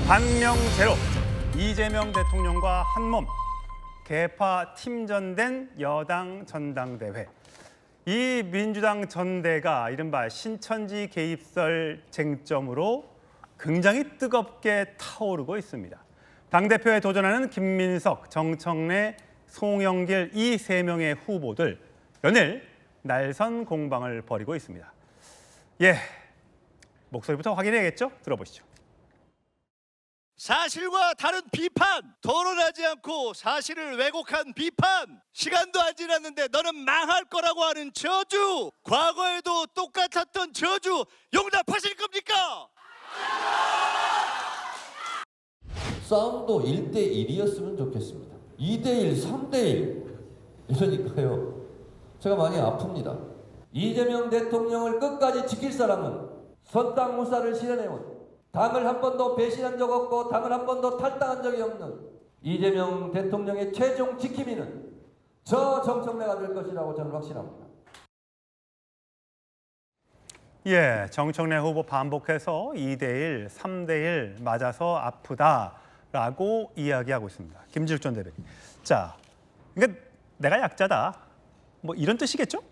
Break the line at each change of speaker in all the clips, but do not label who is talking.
반명 제로, 이재명 대통령과 한몸, 개파 팀전된 여당 전당대회. 이 민주당 전대가 이른바 신천지 개입설 쟁점으로 굉장히 뜨겁게 타오르고 있습니다. 당대표에 도전하는 김민석, 정청래, 송영길 이 세 명의 후보들 연일 날선 공방을 벌이고 있습니다. 목소리부터 확인해야겠죠? 들어보시죠.
사실과 다른 비판, 토론하지 않고 사실을 왜곡한 비판, 시간도 안 지났는데 너는 망할 거라고 하는 저주, 과거에도 똑같았던 저주 용납하실 겁니까?
싸움도 1대1이었으면 좋겠습니다. 2대1, 3대1 이러니까요. 제가 많이 아픕니다. 이재명 대통령을 끝까지 지킬 사람은 선당무사를 실현해온, 당을 한 번도 배신한 적 없고 당을 한 번도 탈당한 적이 없는 이재명 대통령의 최종 지킴이는 저 정청래가 될 것이라고 저는 확신합니다.
정청래 후보 반복해서 2대1, 3대1 맞아서 아프다라고 이야기하고 있습니다. 김진욱 전 대변인. 자, 그러니까 내가 약자다. 뭐 이런 뜻이겠죠?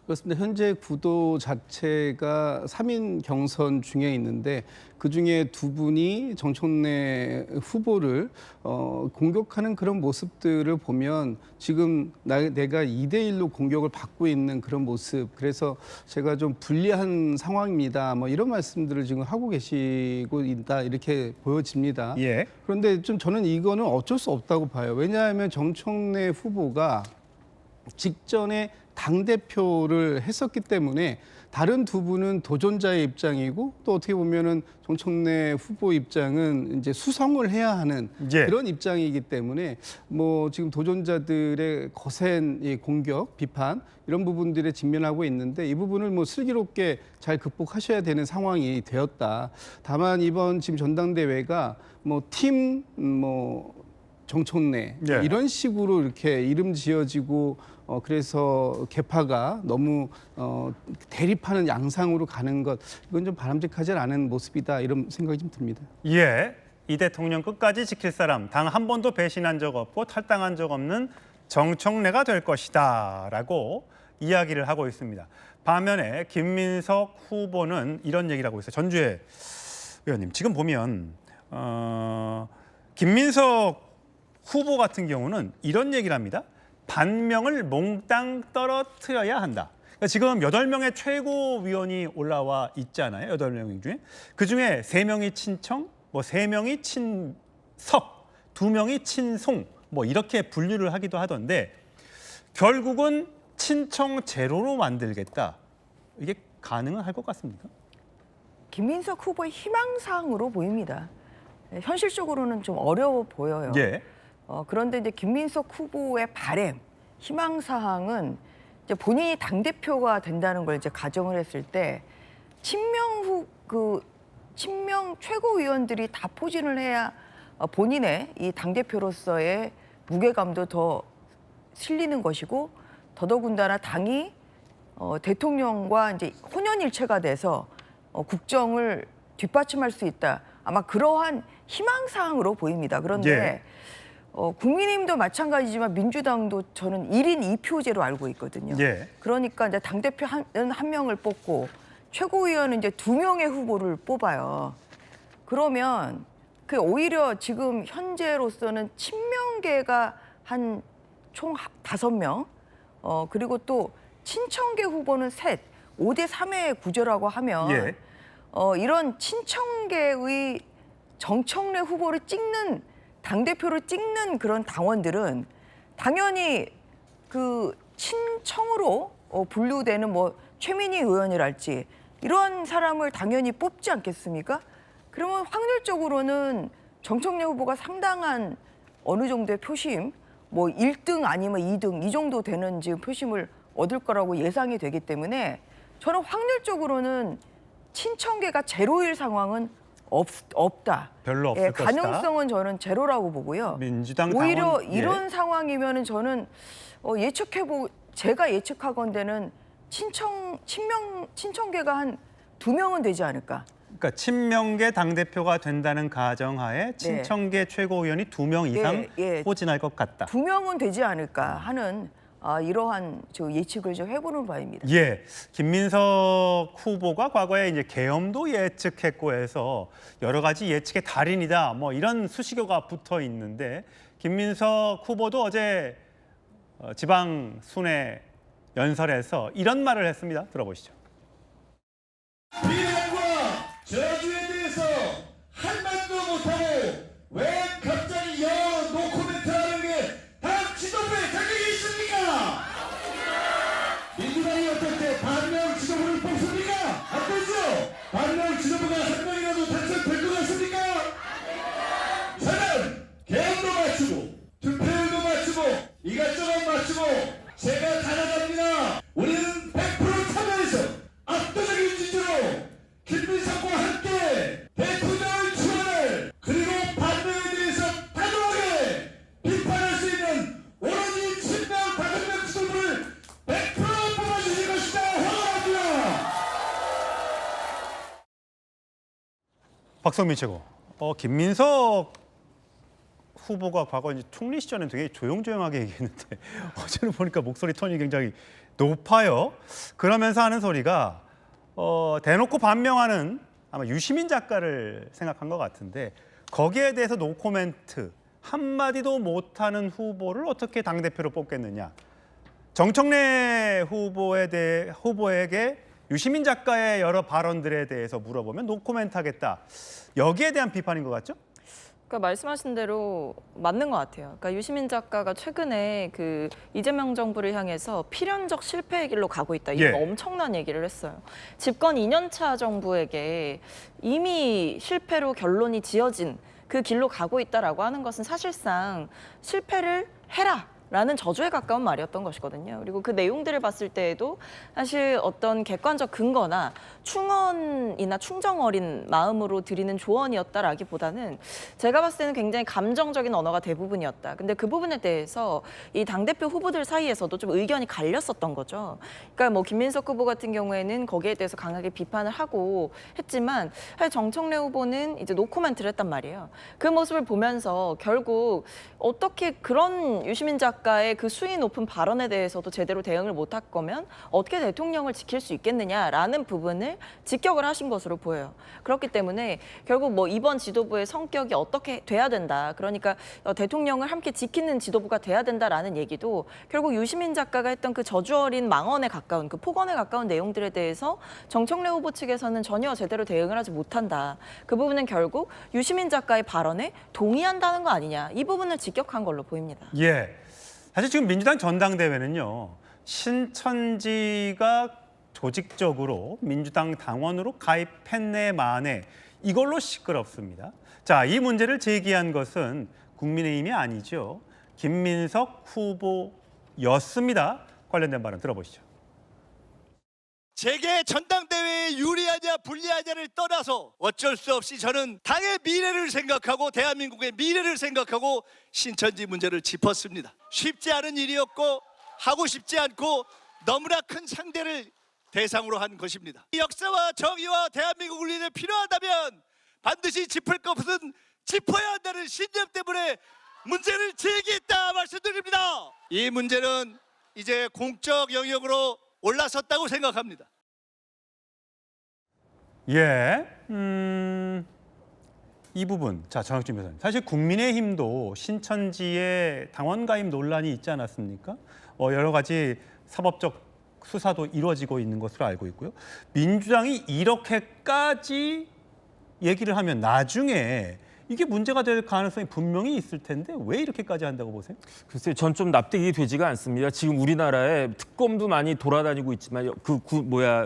그렇습니다. 현재 구도 자체가 3인 경선 중에 있는데 그중에 두 분이 정청래 후보를 공격하는 그런 모습들을 보면 지금 내가 2대1로 공격을 받고 있는 그런 모습, 그래서 제가 좀 불리한 상황입니다. 뭐 이런 말씀들을 지금 하고 계시고 있다 이렇게 보여집니다. 그런데 좀 저는 이거는 어쩔 수 없다고 봐요. 왜냐하면 정청래 후보가 직전에 당대표를 했었기 때문에 다른 두 분은 도전자의 입장이고 또 어떻게 보면은 정청래 후보 입장은 이제 수성을 해야 하는 그런 입장이기 때문에 뭐 지금 도전자들의 거센 공격, 비판 이런 부분들에 직면하고 있는데 이 부분을 뭐 슬기롭게 잘 극복하셔야 되는 상황이 되었다. 다만 이번 지금 전당대회가 뭐 팀 정청래 이런 식으로 이렇게 이름 지어지고 그래서 개파가 너무 대립하는 양상으로 가는 것, 이건 좀 바람직하지 않은 모습이다 이런 생각이 좀 듭니다.
이 대통령 끝까지 지킬 사람, 당 한 번도 배신한 적 없고 탈당한 적 없는 정청래가 될 것이다라고 이야기를 하고 있습니다. 반면에 김민석 후보는 이런 얘기를 하고 있어요. 전주혜 의원님, 지금 보면 김민석 후보 같은 경우는 이런 얘기를 합니다. 반명을 몽땅 떨어뜨려야 한다. 그러니까 지금 8명의 최고위원이 올라와 있잖아요. 8명 중에. 그중에 3명이 친청, 3명이 친석, 2명이 친송, 이렇게 분류를 하기도 하던데 결국은 친청 제로로 만들겠다. 이게 가능은 할 것 같습니까?
김민석 후보의 희망사항으로 보입니다. 현실적으로는 좀 어려워 보여요. 그런데 이제 김민석 후보의 바람, 희망사항은 이제 본인이 당대표가 된다는 걸 이제 가정을 했을 때 친명 최고위원들이 다 포진을 해야 본인의 이 당대표로서의 무게감도 더 실리는 것이고 더더군다나 당이 대통령과 이제 혼연일체가 돼서 국정을 뒷받침할 수 있다. 아마 그러한 희망사항으로 보입니다. 그런데 국민의힘도 마찬가지지만 민주당도 저는 1인 2표제로 알고 있거든요. 그러니까 이제 당대표는 한 명을 뽑고 최고위원은 이제 2명의 후보를 뽑아요. 그러면 그 오히려 지금 현재로서는 친명계가 한 총 5명, 그리고 또 친청계 후보는 셋, 5대 3의 구조라고 하면 이런 친청계의 정청래 후보를 찍는 당대표를 찍는 그런 당원들은 당연히 그 친청으로 분류되는 최민희 의원이랄지 이런 사람을 당연히 뽑지 않겠습니까? 그러면 확률적으로는 정청래 후보가 상당한 어느 정도의 표심, 1등 아니면 2등 이 정도 되는 지금 표심을 얻을 거라고 예상이 되기 때문에 저는 확률적으로는 친청계가 제로일 상황은 없다.
별로 없을 것이다.
가능성은 저는 제로라고 보고요.
민주당
오히려
당원,
이런 상황이면은 저는 제가 예측하건대는 친청계가 한 2명은 되지 않을까.
그러니까 친명계 당대표가 된다는 가정하에 친청계 최고위원이 2명 이상 포진할 것 같다.
2명은 되지 않을까 하는 이러한 저 예측을 좀 해보는 바입니다.
예, 김민석 후보가 과거에 이제 계엄도 예측했고 해서 여러 가지 예측의 달인이다. 뭐 이런 수식어가 붙어 있는데 김민석 후보도 어제 지방 순회 연설에서 이런 말을 했습니다. 들어보시죠.
비난과 저주에 대해서 한마디도 못하고 왜 갑자기 여러 노코멘트 하는 게 다 지도부에 자격이 있습니까? 민주당이 어떨 때 반명 지도부를 뽑습니까? 안 되죠? 반명 지도부가 한 명이라도 당선될 것 같습니까? 저는 계엄도 맞추고 투표율도 맞추고 이것저것 맞추고 제가 가나갑니다. 우리는 100% 참여해서 압도적인 지지로 김민석과 함께 대통령을 추원할 그리고 반대에 대해서 단호하게 비판할 수 있는 오로지 친명 5명 지도부를 100% 뽑아주실 것이다. 환영합니다.
박성민 최고. 김민석 후보가 과거 이제 총리 시절에는 되게 조용조용하게 얘기했는데 어제는 보니까 목소리 톤이 굉장히 높아요. 그러면서 하는 소리가 대놓고 반명하는 아마 유시민 작가를 생각한 것 같은데 거기에 대해서 노코멘트 한마디도 못하는 후보를 어떻게 당대표로 뽑겠느냐. 정청래 후보에게 유시민 작가의 여러 발언들에 대해서 물어보면 노코멘트 하겠다. 여기에 대한 비판인 것 같죠?
그러니까 말씀하신 대로 맞는 것 같아요. 그러니까 유시민 작가가 최근에 그 이재명 정부를 향해서 필연적 실패의 길로 가고 있다. 이런 엄청난 얘기를 했어요. 집권 2년차 정부에게 이미 실패로 결론이 지어진 그 길로 가고 있다라고 하는 것은 사실상 실패를 해라. 라는 저주에 가까운 말이었던 것이거든요. 그리고 그 내용들을 봤을 때에도 사실 어떤 객관적 근거나 충언이나 충정 어린 마음으로 드리는 조언이었다라기보다는 제가 봤을 때는 굉장히 감정적인 언어가 대부분이었다. 근데 그 부분에 대해서 이 당대표 후보들 사이에서도 좀 의견이 갈렸었던 거죠. 그러니까 뭐 김민석 후보 같은 경우에는 거기에 대해서 강하게 비판을 하고 했지만 사실 정청래 후보는 이제 노코멘트를 했단 말이에요. 그 모습을 보면서 결국 어떻게 그런 유시민 작가의 그 수위 높은 발언에 대해서도 제대로 대응을 못할 거면 어떻게 대통령을 지킬 수 있겠느냐라는 부분을 직격을 하신 것으로 보여요. 그렇기 때문에 결국 뭐 이번 지도부의 성격이 어떻게 돼야 된다. 그러니까 대통령을 함께 지키는 지도부가 돼야 된다라는 얘기도 결국 유시민 작가가 했던 그 저주 어린 망언에 가까운 그 폭언에 가까운 내용들에 대해서 정청래 후보 측에서는 전혀 제대로 대응을 하지 못한다. 그 부분은 결국 유시민 작가의 발언에 동의한다는 거 아니냐. 이 부분을 직격한 걸로 보입니다.
예. 사실 지금 민주당 전당대회는요. 신천지가 조직적으로 민주당 당원으로 가입했네 마네 이걸로 시끄럽습니다. 자, 이 문제를 제기한 것은 국민의힘이 아니죠. 김민석 후보였습니다. 관련된 발언 들어보시죠.
제게 전당대회에 유리하냐 불리하냐를 떠나서 어쩔 수 없이 저는 당의 미래를 생각하고 대한민국의 미래를 생각하고 신천지 문제를 짚었습니다. 쉽지 않은 일이었고 하고 싶지 않고 너무나 큰 상대를 대상으로 한 것입니다. 역사와 정의와 대한민국을 위해 필요하다면 반드시 짚을 것은 짚어야 한다는 신념 때문에 문제를 제기했다 말씀드립니다. 이 문제는 이제 공적 영역으로 올라섰다고 생각합니다.
예, 이 부분, 자 정혁진 변호사님, 사실 국민의힘도 신천지의 당원 가입 논란이 있지 않았습니까? 여러 가지 사법적 수사도 이루어지고 있는 것으로 알고 있고요. 민주당이 이렇게까지 얘기를 하면 나중에 이게 문제가 될 가능성이 분명히 있을 텐데 왜 이렇게까지 한다고 보세요?
글쎄요, 전 좀 납득이 되지가 않습니다. 지금 우리나라에 특검도 많이 돌아다니고 있지만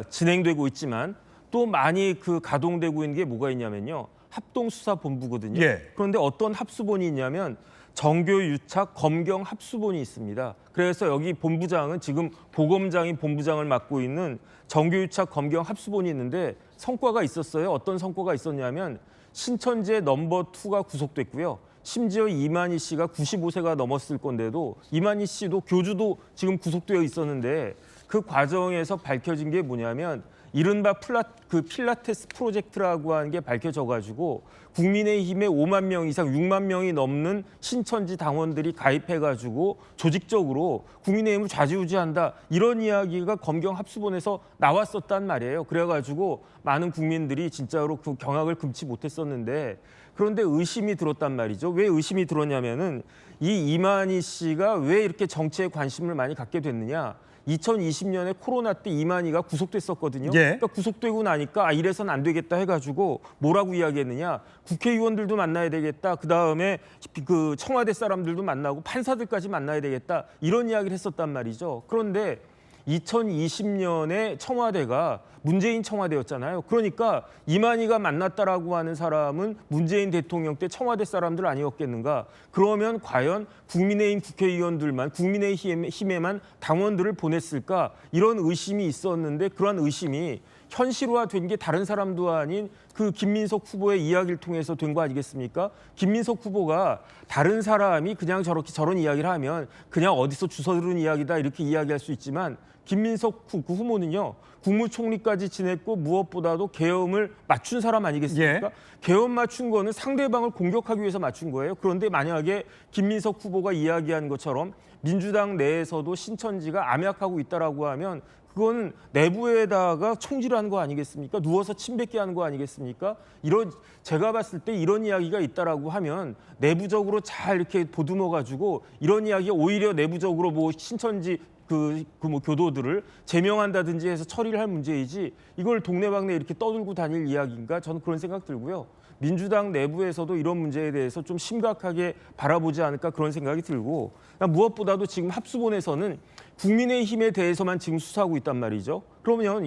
진행되고 있지만 또 많이 가동되고 있는 게 뭐가 있냐면요. 합동수사본부거든요.
예.
그런데 어떤 합수본이 있냐면 정교유착 검경 합수본이 있습니다. 그래서 여기 본부장은 지금 보검장이 본부장을 맡고 있는 정교유착 검경 합수본이 있는데 성과가 있었어요. 어떤 성과가 있었냐면 신천지의 넘버 2가 구속됐고요. 심지어 이만희 씨가 95세가 넘었을 건데도 이만희 씨도 교주도 지금 구속되어 있었는데 그 과정에서 밝혀진 게 뭐냐면 이른바 필라테스 프로젝트라고 하는 게 밝혀져가지고 국민의힘에 5만 명 이상 6만 명이 넘는 신천지 당원들이 가입해가지고 조직적으로 국민의힘을 좌지우지한다 이런 이야기가 검경 합수본에서 나왔었단 말이에요. 그래가지고 많은 국민들이 진짜로 그 경악을 금치 못했었는데 그런데 의심이 들었단 말이죠. 왜 의심이 들었냐면은 이 이만희 씨가 왜 이렇게 정치에 관심을 많이 갖게 됐느냐. 2020년에 코로나 때 이만희가 구속됐었거든요.
예.
그러니까 구속되고 나니까 이래서는 안 되겠다 해가지고 뭐라고 이야기했느냐. 국회의원들도 만나야 되겠다. 그다음에 그 청와대 사람들도 만나고 판사들까지 만나야 되겠다. 이런 이야기를 했었단 말이죠. 그런데 2020년에 청와대가 문재인 청와대였잖아요. 그러니까 이만희가 만났다라고 하는 사람은 문재인 대통령 때 청와대 사람들 아니었겠는가? 그러면 과연 국민의힘 국회의원들만 국민의힘에만 당원들을 보냈을까? 이런 의심이 있었는데 그러한 의심이 현실화된 게 다른 사람도 아닌 그 김민석 후보의 이야기를 통해서 된 거 아니겠습니까? 김민석 후보가 다른 사람이 그냥 저런 이야기를 하면 그냥 어디서 주워 들은 이야기다 이렇게 이야기할 수 있지만 김민석 후보는요. 국무총리까지 지냈고 무엇보다도 계엄을 맞춘 사람 아니겠습니까?
예.
계엄 맞춘 거는 상대방을 공격하기 위해서 맞춘 거예요. 그런데 만약에 김민석 후보가 이야기한 것처럼 민주당 내에서도 신천지가 암약하고 있다라고 하면 그건 내부에다가 총질하는 거 아니겠습니까? 누워서 침 뱉게 하는 거 아니겠습니까? 제가 봤을 때 이런 이야기가 있다라고 하면 내부적으로 잘 이렇게 보듬어 가지고 이런 이야기 오히려 내부적으로 뭐 신천지 뭐 교도들을 제명한다든지 해서 처리를 할 문제이지 이걸 동네방네 이렇게 떠들고 다닐 이야기인가 저는 그런 생각 들고요. 민주당 내부에서도 이런 문제에 대해서 좀 심각하게 바라보지 않을까 그런 생각이 들고 무엇보다도 지금 합수본에서는 국민의힘에 대해서만 지금 수사하고 있단 말이죠. 그러면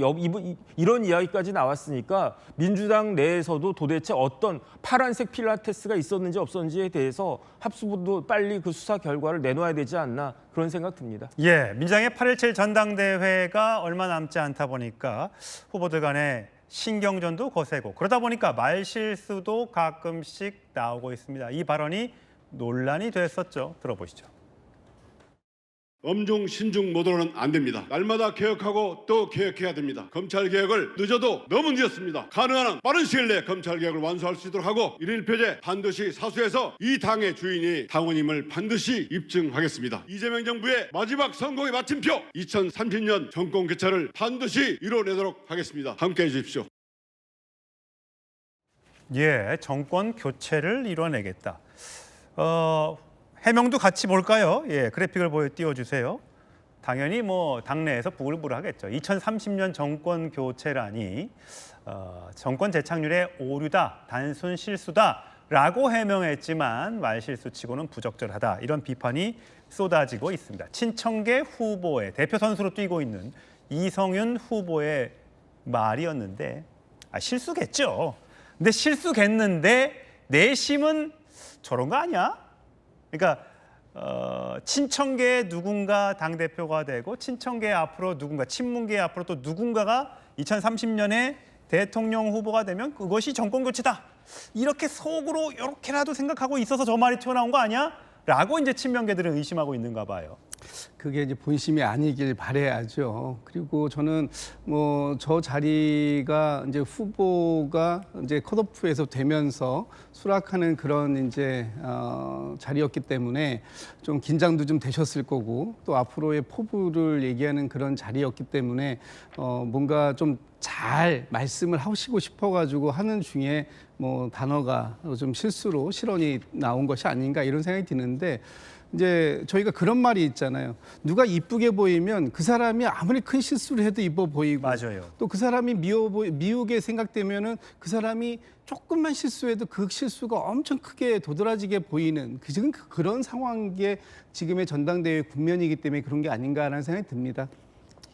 이런 이야기까지 나왔으니까 민주당 내에서도 도대체 어떤 파란색 필라테스가 있었는지 없었는지에 대해서 합수본도 빨리 그 수사 결과를 내놓아야 되지 않나 그런 생각 듭니다.
예, 민주당의 8.17 전당대회가 얼마 남지 않다 보니까 후보들 간에 신경전도 거세고 그러다 보니까 말실수도 가끔씩 나오고 있습니다. 이 발언이 논란이 됐었죠. 들어보시죠.
엄중 신중 모드로는 안 됩니다. 날마다 개혁하고 또 개혁해야 됩니다. 검찰 개혁을 늦어도 너무 늦었습니다. 가능한 한 빠른 시일 내에 검찰 개혁을 완수할 수 있도록 하고 1인 표제 반드시 사수해서 이 당의 주인이 당원임을 반드시 입증하겠습니다. 이재명 정부의 마지막 선거의 마침표 2030년 정권 교체를 반드시 이뤄내도록 하겠습니다. 함께해 주십시오.
예, 정권 교체를 이뤄내겠다. 해명도 같이 볼까요? 예, 그래픽을 띄워주세요. 당연히 뭐 당내에서 부글부글하겠죠. 2030년 정권 교체라니 정권 재창출의 오류다, 단순 실수다라고 해명했지만 말실수치고는 부적절하다 이런 비판이 쏟아지고 있습니다. 친청계 후보의 대표 선수로 뛰고 있는 이성윤 후보의 말이었는데 실수겠죠. 근데 실수겠는데 내심은 저런 거 아니야? 그러니까 친청계의 누군가 당대표가 되고 친청계 앞으로 누군가 친문계 앞으로 또 누군가가 2030년에 대통령 후보가 되면 그것이 정권 교체다. 이렇게 속으로 이렇게라도 생각하고 있어서 저 말이 튀어나온 거 아니야? 라고 이제 친명계들은 의심하고 있는가 봐요.
그게 이제 본심이 아니길 바라야죠. 그리고 저는 뭐 저 자리가 이제 후보가 이제 컷오프에서 되면서 수락하는 그런 이제 자리였기 때문에 좀 긴장도 좀 되셨을 거고 또 앞으로의 포부를 얘기하는 그런 자리였기 때문에 뭔가 좀 잘 말씀을 하시고 싶어가지고 하는 중에 뭐 단어가 좀 실수로 실언이 나온 것이 아닌가 이런 생각이 드는데. 이제 저희가 그런 말이 있잖아요. 누가 이쁘게 보이면 그 사람이 아무리 큰 실수를 해도 이뻐 보이고
맞아요.
또 그 사람이 미우게 생각되면은 그 사람이 조금만 실수해도 그 실수가 엄청 크게 도드라지게 보이는 지금 그런 상황이 지금의 전당대회 국면이기 때문에 그런 게 아닌가라는 생각이 듭니다.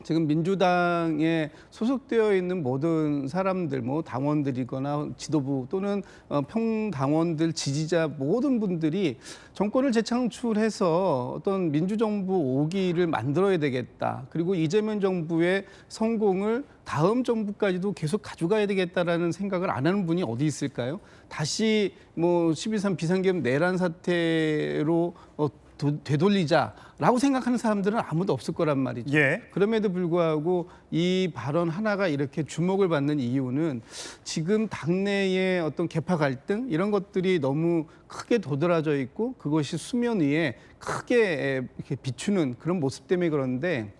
지금 민주당에 소속되어 있는 모든 사람들, 뭐 당원들이거나 지도부 또는 평당원들, 지지자 모든 분들이 정권을 재창출해서 어떤 민주정부 5기를 만들어야 되겠다. 그리고 이재명 정부의 성공을 다음 정부까지도 계속 가져가야 되겠다라는 생각을 안 하는 분이 어디 있을까요? 다시 뭐 12.3 비상계엄 내란 사태로 되돌리자라고 생각하는 사람들은 아무도 없을 거란 말이죠.
예.
그럼에도 불구하고 이 발언 하나가 이렇게 주목을 받는 이유는 지금 당내의 어떤 계파 갈등 이런 것들이 너무 크게 도드라져 있고 그것이 수면 위에 크게 이렇게 비추는 그런 모습 때문에 그런데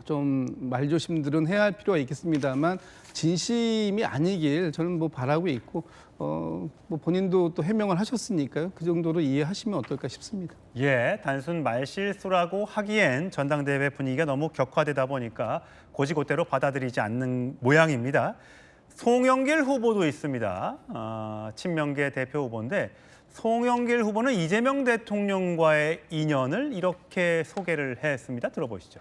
좀 말조심들은 해야 할 필요가 있겠습니다만 진심이 아니길 저는 뭐 바라고 있고 뭐 본인도 또 해명을 하셨으니까요. 그 정도로 이해하시면 어떨까 싶습니다.
예, 단순 말실수라고 하기엔 전당대회 분위기가 너무 격화되다 보니까 고지고대로 받아들이지 않는 모양입니다. 송영길 후보도 있습니다. 친명계 대표 후보인데 송영길 후보는 이재명 대통령과의 인연을 이렇게 소개를 했습니다. 들어보시죠.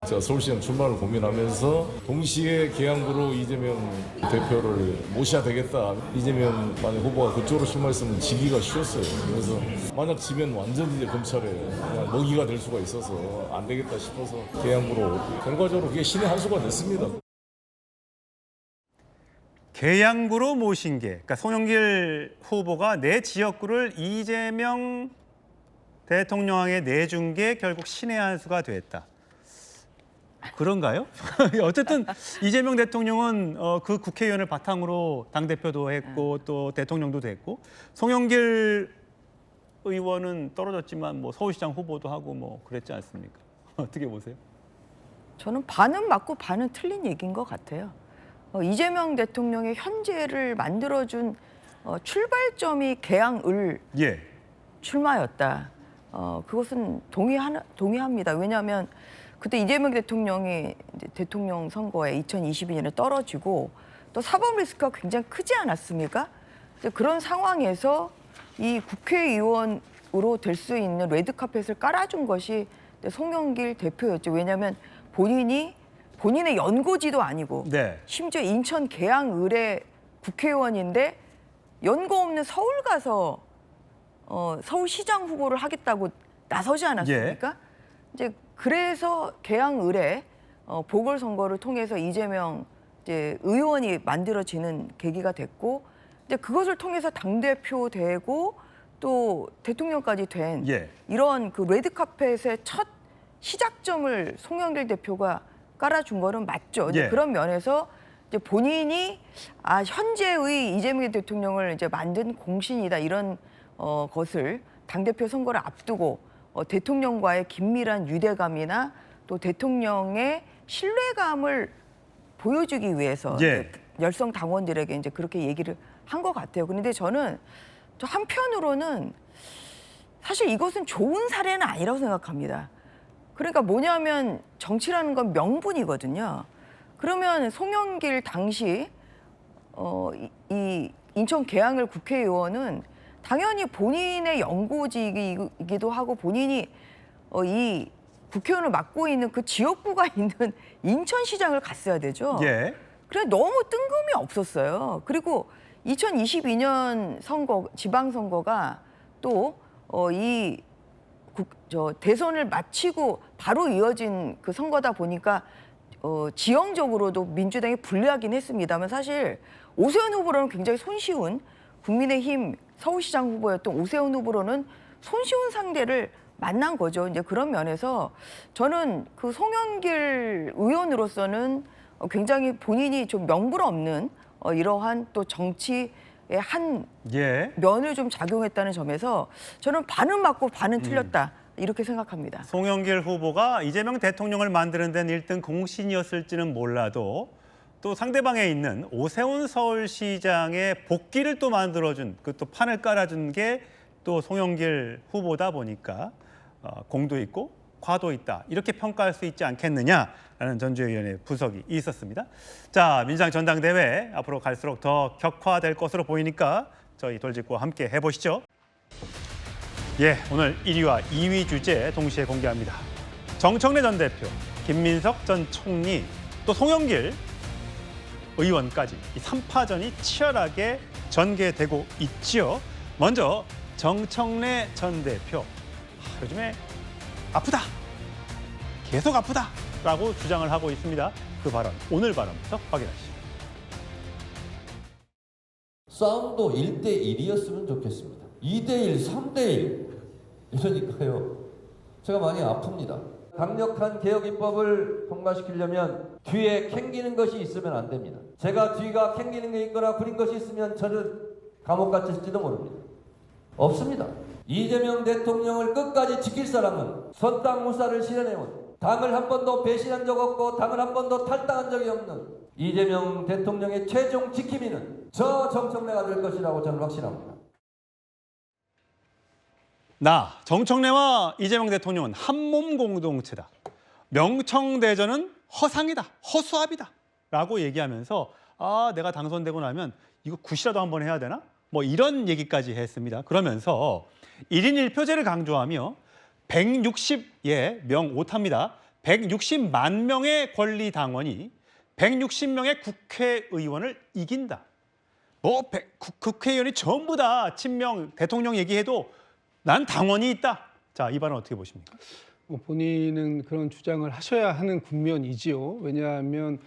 제가 서울시장 출마를 고민하면서 동시에 계양구로 이재명 대표를 모셔야 되겠다. 이재명 만약 후보가 그쪽으로 출마했으면 지기가 쉬웠어요. 그래서 만약 지면 완전히 이제 검찰에 그냥 먹이가 될 수가 있어서 안 되겠다 싶어서 계양구로 결과적으로 그게 신의 한 수가 됐습니다.
계양구로 모신 게, 그러니까 송영길 후보가 내 지역구를 이재명 대통령에게 내준 게 결국 신의 한 수가 됐다. 그런가요? 어쨌든 이재명 대통령은 그 국회의원을 바탕으로 당대표도 했고 또 대통령도 됐고 송영길 의원은 떨어졌지만 뭐 서울시장 후보도 하고 뭐 그랬지 않습니까? 어떻게 보세요?
저는 반은 맞고 반은 틀린 얘기인 것 같아요. 이재명 대통령의 현재를 만들어준 출발점이 계양을
예.
출마였다. 그것은 동의합니다. 왜냐하면 그때 이재명 대통령이 이제 대통령 선거에 2022년에 떨어지고 또 사법 리스크가 굉장히 크지 않았습니까? 이제 그런 상황에서 이 국회의원으로 될 수 있는 레드카펫을 깔아준 것이 송영길 대표였죠. 왜냐하면 본인의 연고지도 아니고
네.
심지어 인천 계양을의 국회의원인데 연고 없는 서울 가서 서울시장 후보를 하겠다고 나서지 않았습니까?
예.
이제 그래서 계양을의 보궐선거를 통해서 이재명 이제 의원이 만들어지는 계기가 됐고 이제 그것을 통해서 당대표 되고 또 대통령까지 된
예.
이런 그 레드카펫의 첫 시작점을 송영길 대표가 깔아준 거는 맞죠.
예.
그런 면에서 이제 본인이 현재의 이재명 대통령을 이제 만든 공신이다 이런 것을 당대표 선거를 앞두고 대통령과의 긴밀한 유대감이나 또 대통령의 신뢰감을 보여주기 위해서
예.
열성 당원들에게 이제 그렇게 얘기를 한 것 같아요. 그런데 저는 저 한편으로는 사실 이것은 좋은 사례는 아니라고 생각합니다. 그러니까 뭐냐면 정치라는 건 명분이거든요. 그러면 송영길 당시 이 인천 계양을 국회의원은 당연히 본인의 연고지이기도 하고 본인이 이 국회의원을 맡고 있는 그 지역구가 있는 인천시장을 갔어야 되죠.
예.
그래 너무 뜬금이 없었어요. 그리고 2022년 선거 지방선거가 또 대선을 마치고 바로 이어진 그 선거다 보니까 지형적으로도 민주당이 불리하긴 했습니다만 사실 오세훈 후보로는 굉장히 손쉬운 국민의힘 서울시장 후보였던 오세훈 후보로는 손쉬운 상대를 만난 거죠. 이제 그런 면에서 저는 그 송영길 의원으로서는 굉장히 본인이 좀 명분 없는 이러한 또 정치의 한
예.
면을 좀 작용했다는 점에서 저는 반은 맞고 반은 틀렸다 이렇게 생각합니다.
송영길 후보가 이재명 대통령을 만드는 데는 1등 공신이었을지는 몰라도 또 상대방에 있는 오세훈 서울시장의 복귀를 또 만들어준 그 또 판을 깔아준 게 또 송영길 후보다 보니까 공도 있고 과도 있다 이렇게 평가할 수 있지 않겠느냐라는 전주의원의 분석이 있었습니다. 자, 민주당 전당대회 앞으로 갈수록 더 격화될 것으로 보이니까 저희 돌직구와 함께 해보시죠. 예, 오늘 1위와 2위 주제 동시에 공개합니다. 정청래 전 대표, 김민석 전 총리, 또 송영길 의원까지 이 3파전이 치열하게 전개되고 있지요. 먼저 정청래 전 대표, 요즘에 아프다, 계속 아프다라고 주장을 하고 있습니다. 그 발언, 오늘 발언부터 확인하시죠.
싸움도 1대1이었으면 좋겠습니다. 2대1, 3대1 이러니까요. 제가 많이 아픕니다. 강력한 개혁 입법을 통과시키려면 뒤에 캥기는 것이 있으면 안 됩니다. 제가 뒤가 캥기는 게 있거나 부린 것이 있으면 저는 감옥 갇힐지도 모릅니다. 없습니다. 이재명 대통령을 끝까지 지킬 사람은 선당무사를 실현해온, 당을 한 번도 배신한 적 없고 당을 한 번도 탈당한 적이 없는 이재명 대통령의 최종 지킴이는 저 정청래가 될 것이라고 저는 확신합니다.
정청래와 이재명 대통령은 한몸 공동체다. 명청대전은 허상이다. 허수아비다. 라고 얘기하면서 내가 당선되고 나면 이거 굿이라도 한번 해야 되나? 뭐 이런 얘기까지 했습니다. 그러면서 1인 1표제를 강조하며 160명 오타입니다. 160만 명의 권리 당원이 160명의 국회의원을 이긴다. 국회의원이 전부 다 친명 대통령 얘기해도 난 당원이 있다. 자, 이 발언 어떻게 보십니까?
본인은 그런 주장을 하셔야 하는 국면이지요. 왜냐하면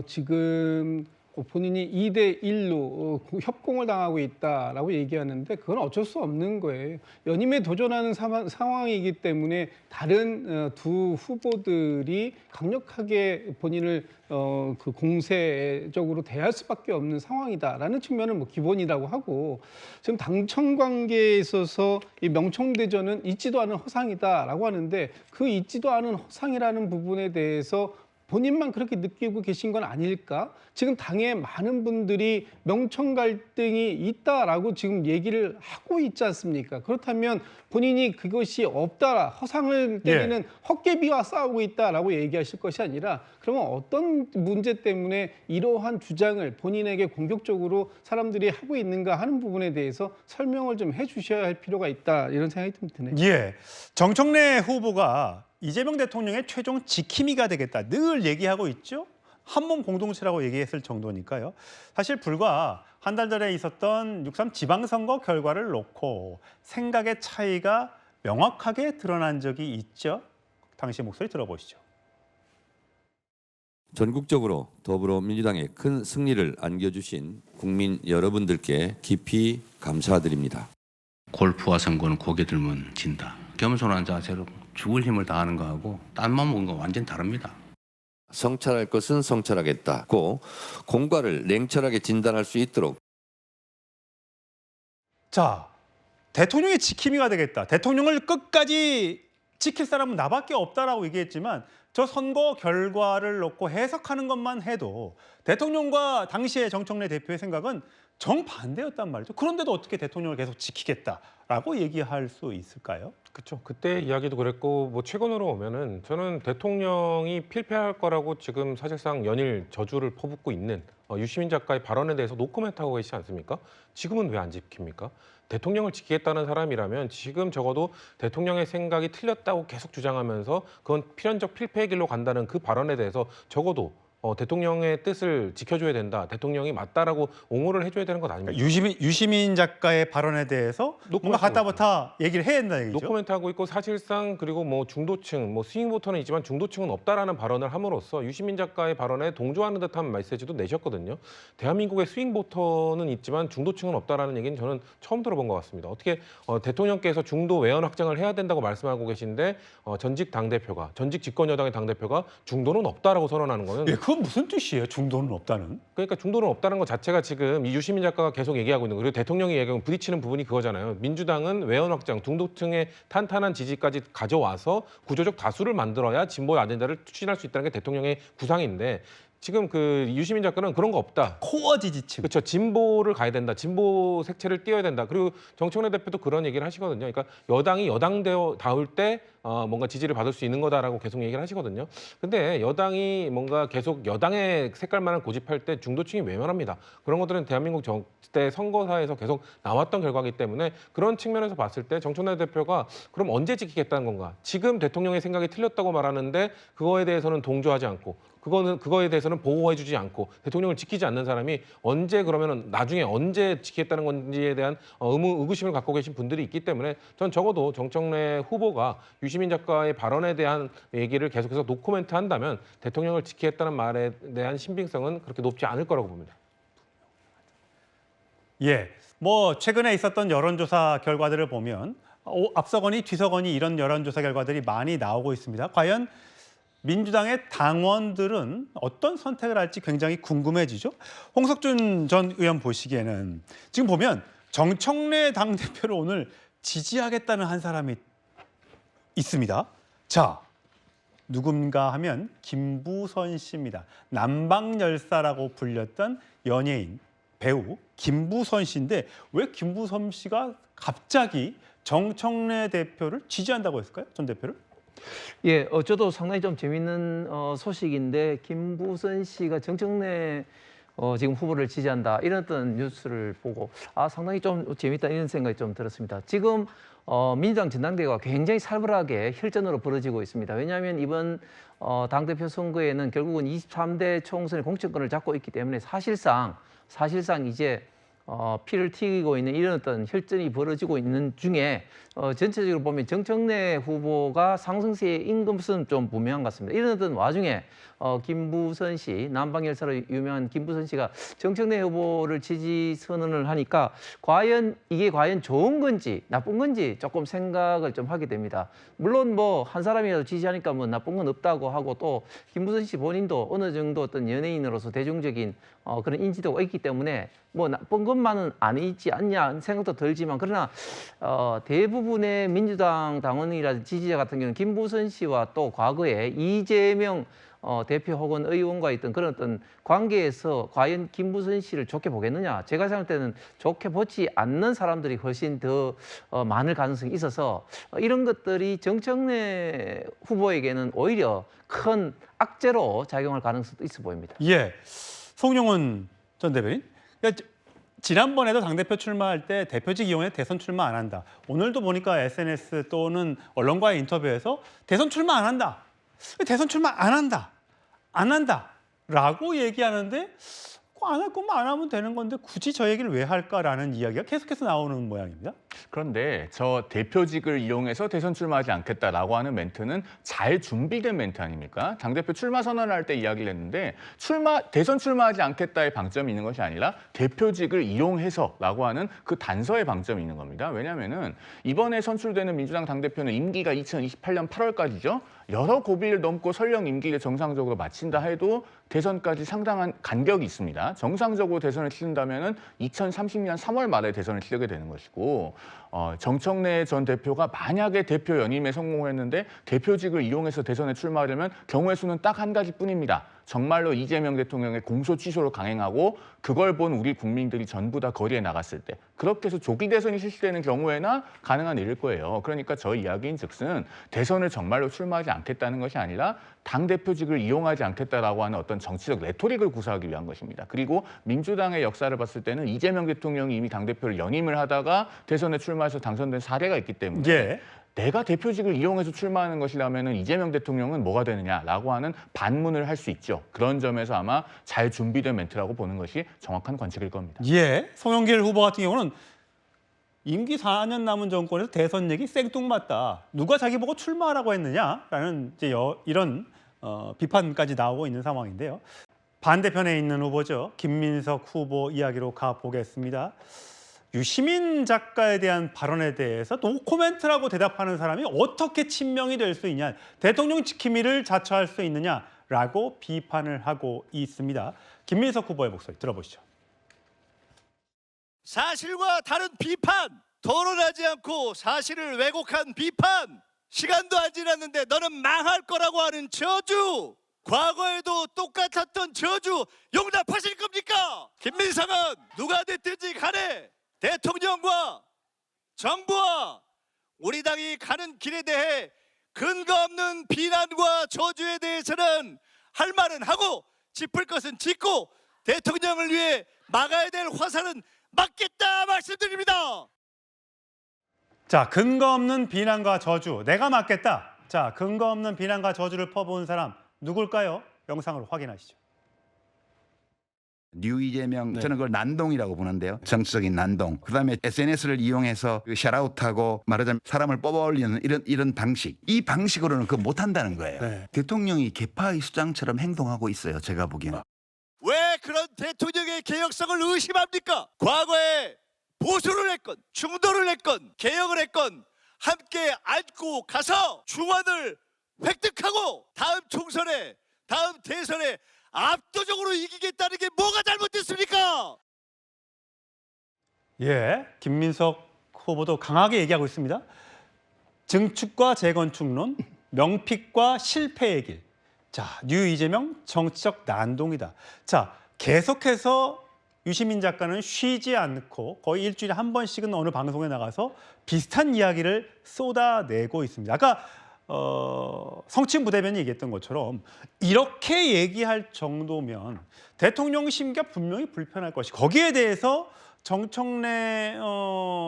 지금 본인이 2대1로 협공을 당하고 있다라고 얘기하는데 그건 어쩔 수 없는 거예요. 연임에 도전하는 상황이기 때문에 다른 두 후보들이 강력하게 본인을 그 공세적으로 대할 수밖에 없는 상황이다라는 측면은 뭐 기본이라고 하고, 지금 당청 관계에 있어서 이 명청대전은 있지도 않은 허상이다라고 하는데 그 있지도 않은 허상이라는 부분에 대해서 본인만 그렇게 느끼고 계신 건 아닐까? 지금 당에 많은 분들이 명청 갈등이 있다라고 지금 얘기를 하고 있지 않습니까? 그렇다면 본인이 그것이 없다, 허상을 때리는 헛개비와 싸우고 있다라고 얘기하실 것이 아니라, 그러면 어떤 문제 때문에 이러한 주장을 본인에게 공격적으로 사람들이 하고 있는가 하는 부분에 대해서 설명을 좀 해주셔야 할 필요가 있다, 이런 생각이 좀 드네요.
정청래 후보가 이재명 대통령의 최종 지킴이가 되겠다 늘 얘기하고 있죠. 한몸 공동체라고 얘기했을 정도니까요. 사실 불과 한 달 전에 있었던 6.3 지방선거 결과를 놓고 생각의 차이가 명확하게 드러난 적이 있죠. 당시 목소리 들어보시죠.
전국적으로 더불어민주당에 큰 승리를 안겨주신 국민 여러분들께 깊이 감사드립니다.
골프와 선거는 고개 들면 진다. 겸손한 자세로 죽을 힘을 다하는 거하고 딴맘 먹은 거 완전 다릅니다.
성찰할 것은 성찰하겠다고 공과를 냉철하게 진단할 수 있도록.
자, 대통령의 지킴이가 되겠다. 대통령을 끝까지 지킬 사람은 나밖에 없다라고 얘기했지만 저 선거 결과를 놓고 해석하는 것만 해도 대통령과 당시의 정청래 대표의 생각은 정반대였단 말이죠. 그런데도 어떻게 대통령을 계속 지키겠다라고 얘기할 수 있을까요?
그렇죠. 그때 이야기도 그랬고 뭐 최근으로 오면은 저는 대통령이 필패할 거라고 지금 사실상 연일 저주를 퍼붓고 있는 유시민 작가의 발언에 대해서 노코멘트하고 계시지 않습니까? 지금은 왜 안 지킵니까? 대통령을 지키겠다는 사람이라면 지금 적어도 대통령의 생각이 틀렸다고 계속 주장하면서 그건 필연적 필패의 길로 간다는 그 발언에 대해서 적어도 대통령의 뜻을 지켜줘야 된다. 대통령이 맞다라고 옹호를 해줘야 되는 것 아닙니까?
유시민 작가의 발언에 대해서 뭔가 갖다부터 얘기를 해야 된다는 얘기죠.
노코멘트하고 있고 사실상 그리고 뭐 중도층, 뭐 스윙보터는 있지만 중도층은 없다라는 발언을 함으로써 유시민 작가의 발언에 동조하는 듯한 메시지도 내셨거든요. 대한민국의 스윙보터는 있지만 중도층은 없다라는 얘기는 저는 처음 들어본 것 같습니다. 어떻게 대통령께서 중도 외연 확장을 해야 된다고 말씀하고 계신데 전직 당대표가, 전직 집권여당의 당대표가 중도는 없다라고 선언하는 거는
그건 무슨 뜻이에요? 중도는 없다는?
그러니까 중도는 없다는 것 자체가 지금 이 유시민 작가가 계속 얘기하고 있는, 그리고 대통령이 얘기하고 부딪히는 부분이 그거잖아요. 민주당은 외연 확장, 중도층의 탄탄한 지지까지 가져와서 구조적 다수를 만들어야 진보 아젠다를 추진할 수 있다는 게 대통령의 구상인데 지금 그 유시민 작가는 그런 거 없다.
코어 지지층.
그렇죠. 진보를 가야 된다. 진보 색채를 띄워야 된다. 그리고 정청래 대표도 그런 얘기를 하시거든요. 그러니까 여당이 여당다울 때 뭔가 지지를 받을 수 있는 거다라고 계속 얘기를 하시거든요. 근데 여당이 뭔가 계속 여당의 색깔만을 고집할 때 중도층이 외면합니다. 그런 것들은 대한민국 때 선거사에서 계속 나왔던 결과이기 때문에 그런 측면에서 봤을 때 정청래 대표가 그럼 언제 지키겠다는 건가? 지금 대통령의 생각이 틀렸다고 말하는데 그거에 대해서는 동조하지 않고 그거에 대해서는 보호해주지 않고 대통령을 지키지 않는 사람이 언제 그러면은 나중에 언제 지키겠다는 건지에 대한 의구심을 갖고 계신 분들이 있기 때문에 전 적어도 정청래 후보가 유시민 작가의 발언에 대한 얘기를 계속해서 노코멘트 한다면 대통령을 지키겠다는 말에 대한 신빙성은 그렇게 높지 않을 거라고 봅니다.
뭐 최근에 있었던 여론조사 결과들을 보면 앞서거니 뒤서거니 이런 여론조사 결과들이 많이 나오고 있습니다. 과연 민주당의 당원들은 어떤 선택을 할지 굉장히 궁금해지죠. 홍석준 전 의원 보시기에는 지금 보면 정청래 당대표를 오늘 지지하겠다는 한 사람이 있습니다. 자, 누군가 하면 김부선 씨입니다. 남방열사라고 불렸던 연예인, 배우 김부선 씨인데 왜 김부선 씨가 갑자기 정청래 대표를 지지한다고 했을까요? 전 대표를?
예, 저도 상당히 좀 재밌는 소식인데 김부선 씨가 정청래 지금 후보를 지지한다 이런 어떤 뉴스를 보고 상당히 좀 재밌다 이런 생각이 좀 들었습니다. 지금 민주당 전당대회가 굉장히 살벌하게 혈전으로 벌어지고 있습니다. 왜냐하면 이번 당대표 선거에는 결국은 23대 총선의 공천권을 잡고 있기 때문에 사실상 이제 피를 튀기고 있는 이런 어떤 혈전이 벌어지고 있는 중에 전체적으로 보면 정청래 후보가 상승세인 것은 좀 분명한 것 같습니다. 이런 어떤 와중에 김부선 씨, 남방열사로 유명한 김부선 씨가 정청래 후보를 지지 선언을 하니까 이게 과연 좋은 건지 나쁜 건지 조금 생각을 좀 하게 됩니다. 물론 뭐 한 사람이라도 지지하니까 뭐 나쁜 건 없다고 하고 또 김부선 씨 본인도 어느 정도 어떤 연예인으로서 대중적인 그런 인지도가 있기 때문에 뭐 나쁜 것만은 아니지 않냐 생각도 들지만 그러나 대부분의 민주당 당원이라든지 지지자 같은 경우는 김부선 씨와 또 과거에 이재명 대표 혹은 의원과 있던 그런 어떤 관계에서 과연 김부선 씨를 좋게 보겠느냐. 제가 생각할 때는 좋게 보지 않는 사람들이 훨씬 더 많을 가능성이 있어서 이런 것들이 정청래 후보에게는 오히려 큰 악재로 작용할 가능성도 있어 보입니다.
예, 송영훈 전 대변인. 그러니까 지난번에도 당대표 출마할 때 대표직 이용해 대선 출마 안 한다. 오늘도 보니까 SNS 또는 언론과의 인터뷰에서 대선 출마 안 한다. 대선 출마 안 한다. 라고 얘기하는데 안 할 거면 안 하면 되는 건데 굳이 저 얘기를 왜 할까라는 이야기가 계속해서 나오는 모양입니다.
그런데 저 대표직을 이용해서 대선 출마하지 않겠다라고 하는 멘트는 잘 준비된 멘트 아닙니까? 당대표 출마 선언을 할 때 이야기를 했는데 대선 출마하지 않겠다의 방점이 있는 것이 아니라 대표직을 이용해서라고 하는 그 단서의 방점이 있는 겁니다. 왜냐하면은 이번에 선출되는 민주당 당대표는 임기가 2028년 8월까지죠. 여러 고비를 넘고 설령 임기를 정상적으로 마친다 해도 대선까지 상당한 간격이 있습니다. 정상적으로 대선을 치른다면은 2030년 3월 말에 대선을 치르게 되는 것이고 정청래 전 대표가 만약에 대표 연임에 성공을 했는데 대표직을 이용해서 대선에 출마하려면 경우의 수는 딱 한 가지뿐입니다. 정말로 이재명 대통령의 공소 취소를 강행하고 그걸 본 우리 국민들이 전부 다 거리에 나갔을 때 그렇게 해서 조기 대선이 실시되는 경우에나 가능한 일일 거예요. 그러니까 저 이야기인 즉슨 대선을 정말로 출마하지 않겠다는 것이 아니라 당대표직을 이용하지 않겠다라고 하는 어떤 정치적 레토릭을 구사하기 위한 것입니다. 그리고 민주당의 역사를 봤을 때는 이재명 대통령이 이미 당대표를 연임을 하다가 대선에 출마해서 당선된 사례가 있기 때문에
예.
내가 대표직을 이용해서 출마하는 것이라면 이재명 대통령은 뭐가 되느냐라고 하는 반문을 할 수 있죠. 그런 점에서 아마 잘 준비된 멘트라고 보는 것이 정확한 관측일 겁니다.
예, 송영길 후보 같은 경우는 임기 4년 남은 정권에서 대선 얘기 생뚱맞다. 누가 자기 보고 출마하라고 했느냐라는 이제 이런 비판까지 나오고 있는 상황인데요. 반대편에 있는 후보죠. 김민석 후보 이야기로 가보겠습니다. 유시민 작가에 대한 발언에 대해서 노코멘트라고 대답하는 사람이 어떻게 친명이 될 수 있냐, 대통령 지킴이를 자처할 수 있느냐라고 비판을 하고 있습니다. 김민석 후보의 목소리 들어보시죠.
사실과 다른 비판, 토론하지 않고 사실을 왜곡한 비판, 시간도 안 지났는데 너는 망할 거라고 하는 저주, 과거에도 똑같았던 저주 용납하실 겁니까? 김민석은 누가 됐든지 간에 대통령과 정부와 우리 당이 가는 길에 대해 근거 없는 비난과 저주에 대해서는 할 말은 하고 짚을 것은 짚고 대통령을 위해 막아야 될 화살은 막겠다 말씀드립니다.
자, 근거 없는 비난과 저주, 내가 막겠다. 자, 근거 없는 비난과 저주를 퍼부은 사람 누굴까요? 영상으로 확인하시죠.
뉴 이재명, 저는 그걸 난동이라고 보는데요. 정치적인 난동. 그다음에 SNS를 이용해서 샤라웃하고 말하자면 사람을 뽑아올리는 이런 방식. 이 방식으로는 그거 못한다는 거예요. 네. 대통령이 개파의 수장처럼 행동하고 있어요. 제가 보기에는.
왜 그런 대통령의 개혁성을 의심합니까? 과거에 보수를 했건 중도를 했건 개혁을 했건 함께 안고 가서 중원을 획득하고 다음 총선에, 다음 대선에 압도적으로 이기겠다는 게 뭐가 잘못됐습니까?
예, 김민석 후보도 강하게 얘기하고 있습니다. 증축과 재건축론, 명픽과 실패의 길. 자, 뉴 이재명 정치적 난동이다. 자, 계속해서 유시민 작가는 쉬지 않고 거의 일주일에 한 번씩은 어느 방송에 나가서 비슷한 이야기를 쏟아내고 있습니다. 아까 성친 부대변인이 얘기했던 것처럼 이렇게 얘기할 정도면 대통령 심기가 분명히 불편할 것이, 거기에 대해서 정청래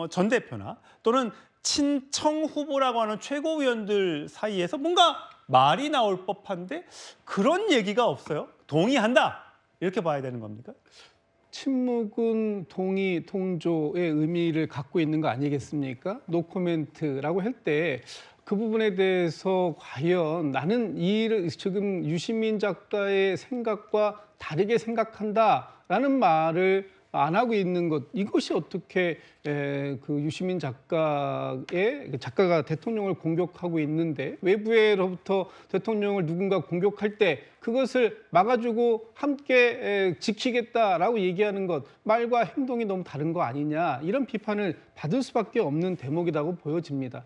전 대표나 또는 친청 후보라고 하는 최고위원들 사이에서 뭔가 말이 나올 법한데 그런 얘기가 없어요. 동의한다, 이렇게 봐야 되는 겁니까?
침묵은 동의, 통조의 의미를 갖고 있는 거 아니겠습니까? 노코멘트라고 할 때 그 부분에 대해서 과연 나는 지금 유시민 작가의 생각과 다르게 생각한다라는 말을 안 하고 있는 것, 이것이 어떻게 그 유시민 작가가 대통령을 공격하고 있는데, 외부에로부터 대통령을 누군가 공격할 때 그것을 막아주고 함께 지키겠다라고 얘기하는 것, 말과 행동이 너무 다른 거 아니냐, 이런 비판을 받을 수밖에 없는 대목이라고 보여집니다.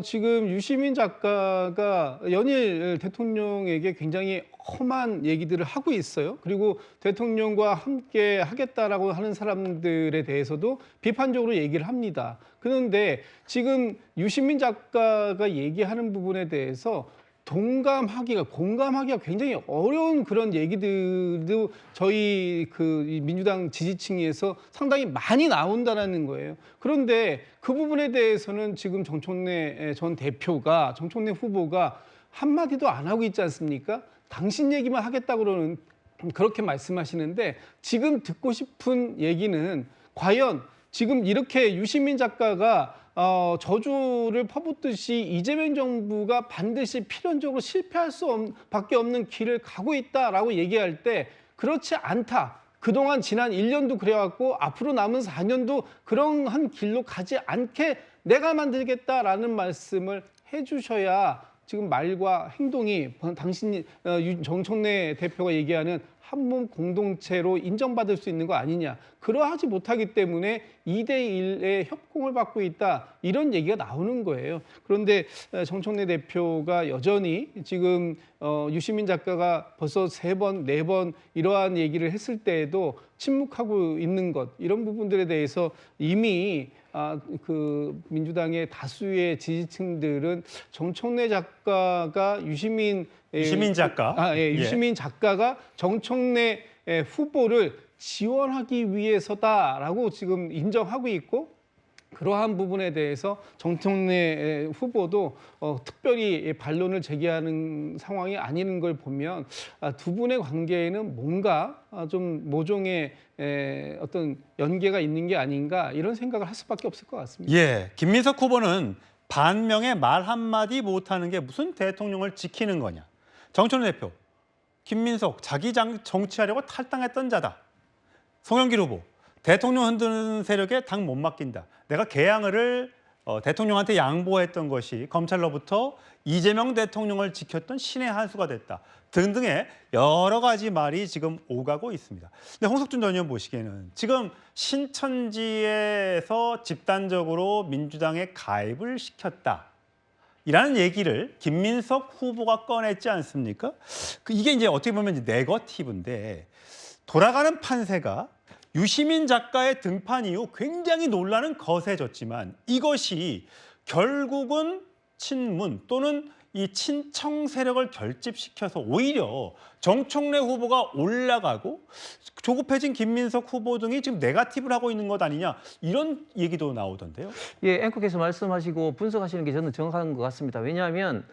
지금 유시민 작가가 연일 대통령에게 굉장히 험한 얘기들을 하고 있어요. 그리고 대통령과 함께 하겠다라고 하는 사람들에 대해서도 비판적으로 얘기를 합니다. 그런데 지금 유시민 작가가 얘기하는 부분에 대해서 공감하기가 굉장히 어려운 그런 얘기들도 저희 민주당 지지층에서 상당히 많이 나온다는 거예요. 그런데 그 부분에 대해서는 지금 정청래 전 대표가, 정청래 후보가 한마디도 안 하고 있지 않습니까? 당신 얘기만 하겠다고는 그렇게 말씀하시는데, 지금 듣고 싶은 얘기는 과연 지금 이렇게 유시민 작가가 저주를 퍼붓듯이 이재명 정부가 반드시 필연적으로 실패할 수밖에 없는 길을 가고 있다라고 얘기할 때, 그렇지 않다. 그동안 지난 1년도 그래왔고 앞으로 남은 4년도 그런 한 길로 가지 않게 내가 만들겠다라는 말씀을 해주셔야 지금 말과 행동이 정청래 대표가 얘기하는 한몸 공동체로 인정받을 수 있는 거 아니냐. 그러하지 못하기 때문에 2대1의 협공을 받고 있다, 이런 얘기가 나오는 거예요. 그런데 정청래 대표가 여전히 지금 유시민 작가가 벌써 3번, 4번 이러한 얘기를 했을 때에도 침묵하고 있는 것, 이런 부분들에 대해서 이미 민주당의 다수의 지지층들은 정청래 작가가 유시민 작가가 정청래 후보를 지원하기 위해서다라고 지금 인정하고 있고, 그러한 부분에 대해서 정청래 후보도 특별히 반론을 제기하는 상황이 아닌 걸 보면 두 분의 관계에는 뭔가 좀 모종의 어떤 연계가 있는 게 아닌가, 이런 생각을 할 수밖에 없을 것 같습니다.
예, 김민석 후보는 반명의 말 한마디 못하는 게 무슨 대통령을 지키는 거냐. 정청래 대표, 김민석 자기 정치하려고 탈당했던 자다. 송영길 후보, 대통령 흔드는 세력에 당 못 맡긴다. 내가 개항을 대통령한테 양보했던 것이 검찰로부터 이재명 대통령을 지켰던 신의 한 수가 됐다. 등등의 여러 가지 말이 지금 오가고 있습니다. 근데 홍석준 전 의원 보시기에는 지금 신천지에서 집단적으로 민주당에 가입을 시켰다, 이라는 얘기를 김민석 후보가 꺼냈지 않습니까? 이게 이제 어떻게 보면 네거티브인데, 돌아가는 판세가 유시민 작가의 등판 이후 굉장히 논란은 거세졌지만, 이것이 결국은 친문 또는 이 친청 세력을 결집시켜서 오히려 정청래 후보가 올라가고 조급해진 김민석 후보 등이 지금 네거티브를 하고 있는 것 아니냐, 이런 얘기도 나오던데요.
예, 앵커께서 말씀하시고 분석하시는 게 저는 정확한 것 같습니다. 왜냐하면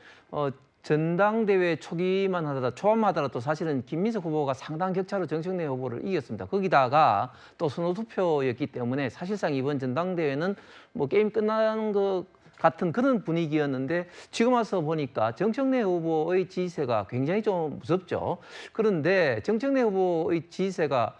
전당대회 초험하더라도 사실은 김민석 후보가 상당 격차로 정청래 후보를 이겼습니다. 거기다가 또 선호투표였기 때문에 사실상 이번 전당대회는 뭐 게임 끝나는 것 같은 그런 분위기였는데, 지금 와서 보니까 정청래 후보의 지지세가 굉장히 좀 무섭죠. 그런데 정청래 후보의 지지세가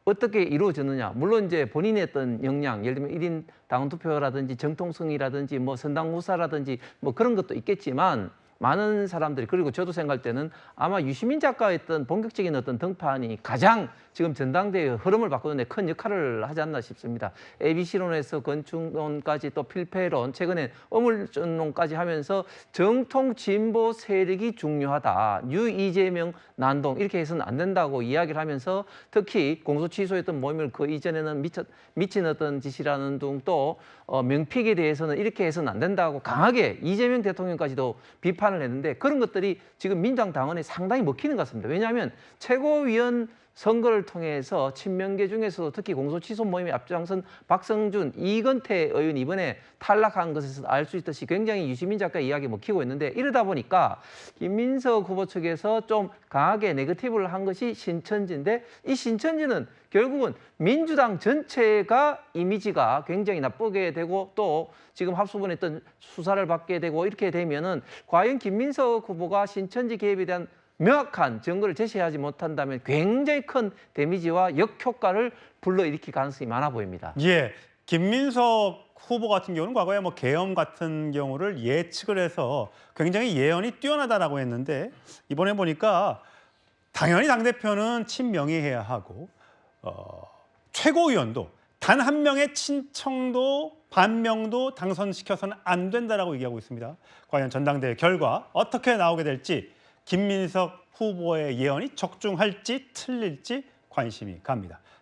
어떻게 이루어졌느냐. 물론 이제 본인의 어떤 역량, 예를 들면 1인 당원투표라든지 정통성이라든지 뭐 선당무사라든지 뭐 그런 것도 있겠지만 많은 사람들이, 그리고 저도 생각할 때는 아마 유시민 작가의 어떤 본격적인 어떤 등판이 가장 지금 전당대회의 흐름을 바꾸는 데 큰 역할을 하지 않나 싶습니다. ABC론에서 건축론까지 또 필패론, 최근에 어물전론까지 하면서 정통 진보 세력이 중요하다. 이재명 난동 이렇게 해서는 안 된다고 이야기를 하면서 특히 공소 취소했던 모임을 그 이전에는 미친 어떤 짓이라는 등 또 명픽에 대해서는 이렇게 해서는 안 된다고 강하게 이재명 대통령까지도 비판을 했는데 그런 것들이 지금 민주당 당원에 상당히 먹히는 것 같습니다. 왜냐하면 최고위원 선거를 통해서 친명계 중에서도 특히 공소취소 모임에 앞장선 박성준, 이건태 의원이 이번에 탈락한 것에서 알 수 있듯이 굉장히 유시민 작가의 이야기 먹히고 있는데 이러다 보니까 김민석 후보 측에서 좀 강하게 네거티브를 한 것이 신천지인데 이 신천지는 결국은 민주당 전체가 이미지가 굉장히 나쁘게 되고 또 지금 합수본에 있던 수사를 받게 되고 이렇게 되면은 과연 김민석 후보가 신천지 개입에 대한 명확한 증거를 제시하지 못한다면 굉장히 큰 데미지와 역효과를 불러일으킬 가능성이 많아 보입니다.
예, 김민석 후보 같은 경우는 과거에 뭐 계엄 같은 경우를 예측을 해서 굉장히 예언이 뛰어나다라고 했는데 이번에 보니까 당연히 당대표는 친명의해야 하고 최고위원도 단 한 명의 친청도 반명도 당선시켜서는 안 된다라고 얘기하고 있습니다. 과연 전당대회 결과 어떻게 나오게 될지 김민석 후보의 예언이 적중할지 틀릴지 관심이 갑니다.